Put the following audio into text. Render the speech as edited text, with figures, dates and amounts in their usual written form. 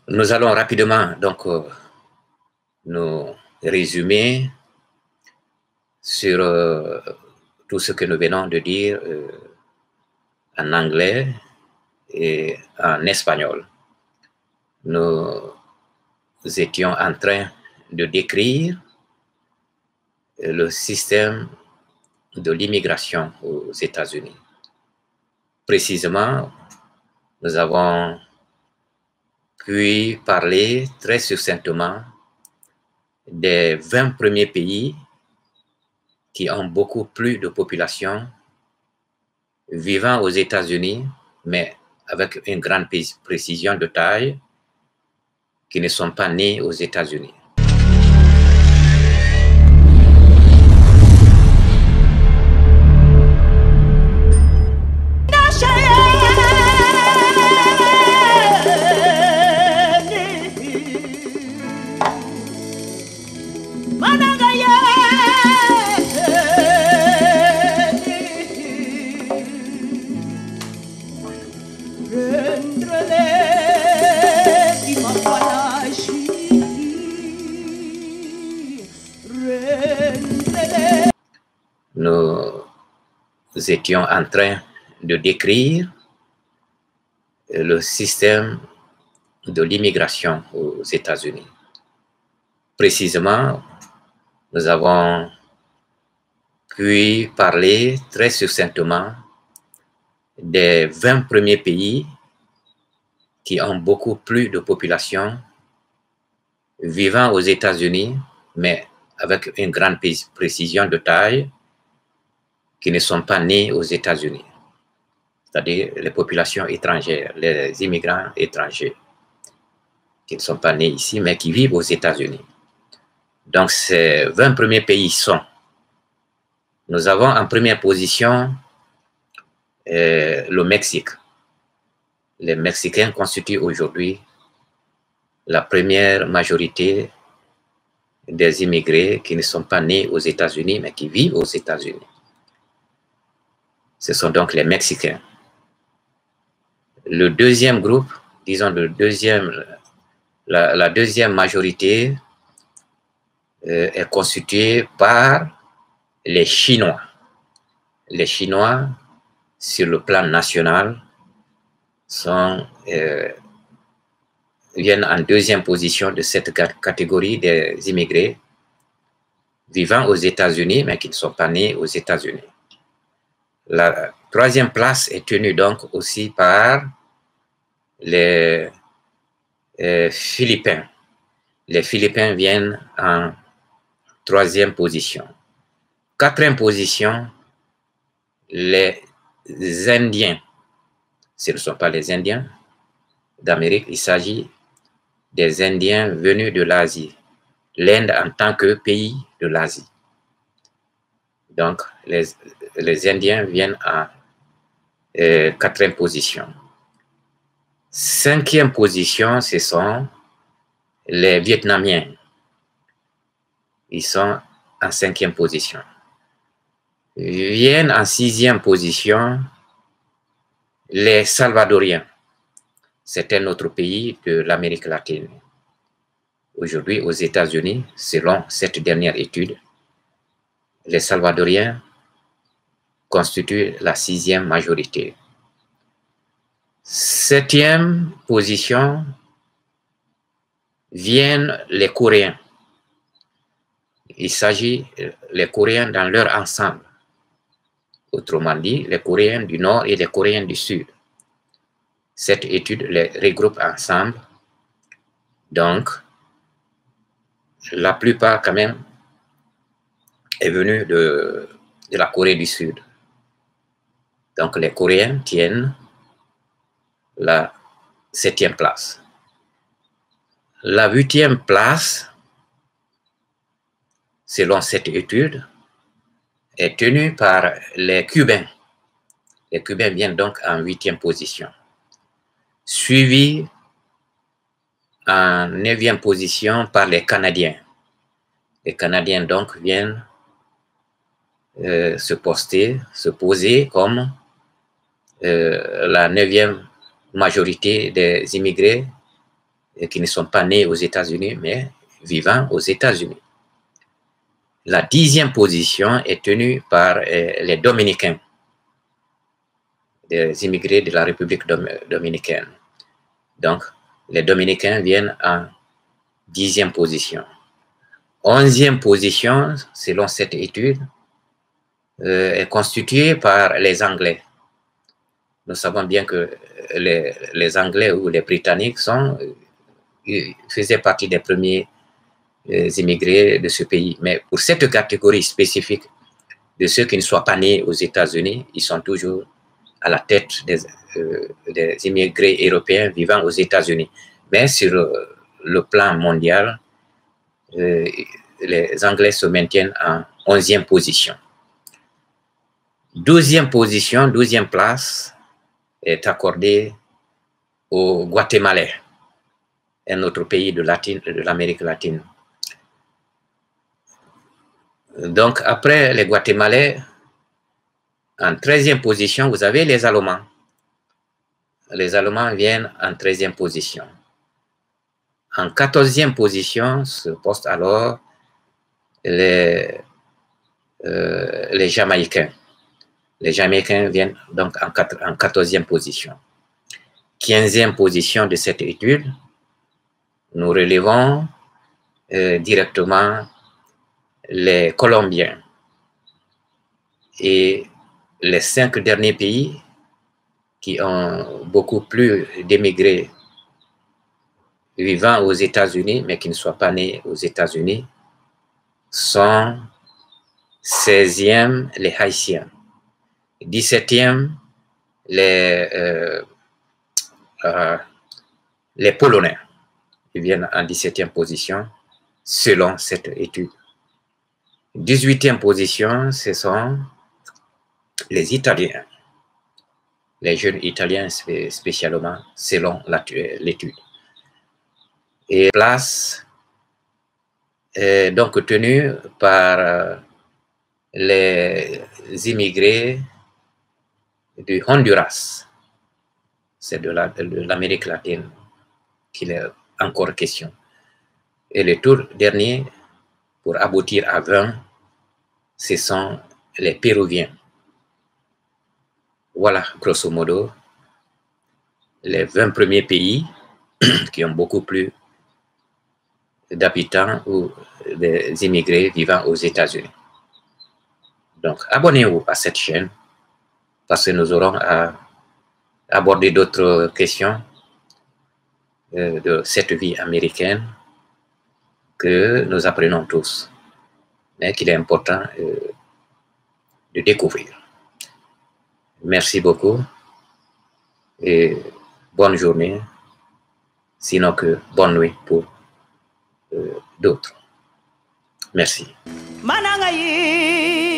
Nous allons rapidement donc nous résumer sur tout ce que nous venons de dire en anglais et en espagnol. Nous étions en train de décrire le système de l'immigration aux États-Unis. Précisément, nous avons pu parler très succinctement des 20 premiers pays qui ont beaucoup plus de population vivant aux États-Unis, mais avec une grande précision de taille, qui ne sont pas nés aux États-Unis. Nous étions en train de décrire le système de l'immigration aux États-Unis. Précisément, nous avons pu parler très succinctement des 20 premiers pays qui ont beaucoup plus de population vivant aux États-Unis, mais avec une grande précision de taille, qui ne sont pas nés aux États-Unis, c'est-à-dire les populations étrangères, les immigrants étrangers, qui ne sont pas nés ici, mais qui vivent aux États-Unis. Donc, ces 20 premiers pays sont, nous avons en première position le Mexique. Les Mexicains constituent aujourd'hui la première majorité des immigrés qui ne sont pas nés aux États-Unis, mais qui vivent aux États-Unis. Ce sont donc les Mexicains. Le deuxième groupe, disons la deuxième majorité est constituée par les Chinois. Les Chinois, sur le plan national, viennent en deuxième position de cette catégorie des immigrés vivant aux États-Unis, mais qui ne sont pas nés aux États-Unis. La troisième place est tenue donc aussi par les Philippins. Les Philippins viennent en troisième position. Quatrième position, les Indiens. Ce ne sont pas les Indiens d'Amérique, il s'agit des Indiens venus de l'Asie. L'Inde en tant que pays de l'Asie. Donc, les Indiens viennent en quatrième position. Cinquième position, ce sont les Vietnamiens. Ils sont en cinquième position. Viennent en sixième position les Salvadoriens. C'est un autre pays de l'Amérique latine. Aujourd'hui, aux États-Unis, selon cette dernière étude, les Salvadoriens constituent la sixième majorité. Septième position, viennent les Coréens. Il s'agit des Coréens dans leur ensemble. Autrement dit, les Coréens du Nord et les Coréens du Sud. Cette étude les regroupe ensemble. Donc, la plupart quand même est venue de la Corée du Sud. Donc, les Coréens tiennent la septième place. La huitième place, selon cette étude, est tenue par les Cubains. Les Cubains viennent donc en huitième position. Suivi en neuvième position par les Canadiens. Les Canadiens donc viennent se poser comme la neuvième majorité des immigrés qui ne sont pas nés aux États-Unis, mais vivant aux États-Unis. La 10e position est tenue par les Dominicains, des immigrés de la République dominicaine. Donc, les Dominicains viennent en 10e position. 11e position, selon cette étude, est constituée par les Anglais. Nous savons bien que les Anglais ou les Britanniques faisaient partie des premiers immigrés de ce pays. Mais pour cette catégorie spécifique de ceux qui ne soient pas nés aux États-Unis, ils sont toujours à la tête des immigrés européens vivant aux États-Unis. Mais sur le plan mondial, les Anglais se maintiennent en 11e position. 12e position, 12e place est accordée au Guatémalais, un autre pays de l'Amérique latine. Donc, après les Guatémalais, en 13e position, vous avez les Allemands. Les Allemands viennent en 13e position. En 14e position se postent alors les Jamaïcains. Les Jamaïcains viennent donc en 14e position. 15e position de cette étude, nous relevons directement les Colombiens. Et les 5 derniers pays qui ont beaucoup plus d'émigrés vivant aux États-Unis, mais qui ne soient pas nés aux États-Unis, sont 16e les Haïtiens, 17e les Polonais, qui viennent en 17e position selon cette étude. 18e position, ce sont les Italiens, les jeunes Italiens spécialement selon l'étude. Et place est donc tenue par les immigrés du Honduras. C'est de l'Amérique latine qu'il est encore question. Et le tour dernier, pour aboutir à 20, ce sont les Péruviens. Voilà, grosso modo, les 20 premiers pays qui ont beaucoup plus d'habitants ou des immigrés vivant aux États-Unis. Donc, abonnez-vous à cette chaîne parce que nous aurons à aborder d'autres questions de cette vie américaine que nous apprenons tous, mais qu'il est important de découvrir. Merci beaucoup et bonne journée, sinon que bonne nuit pour d'autres. Merci. Manangayi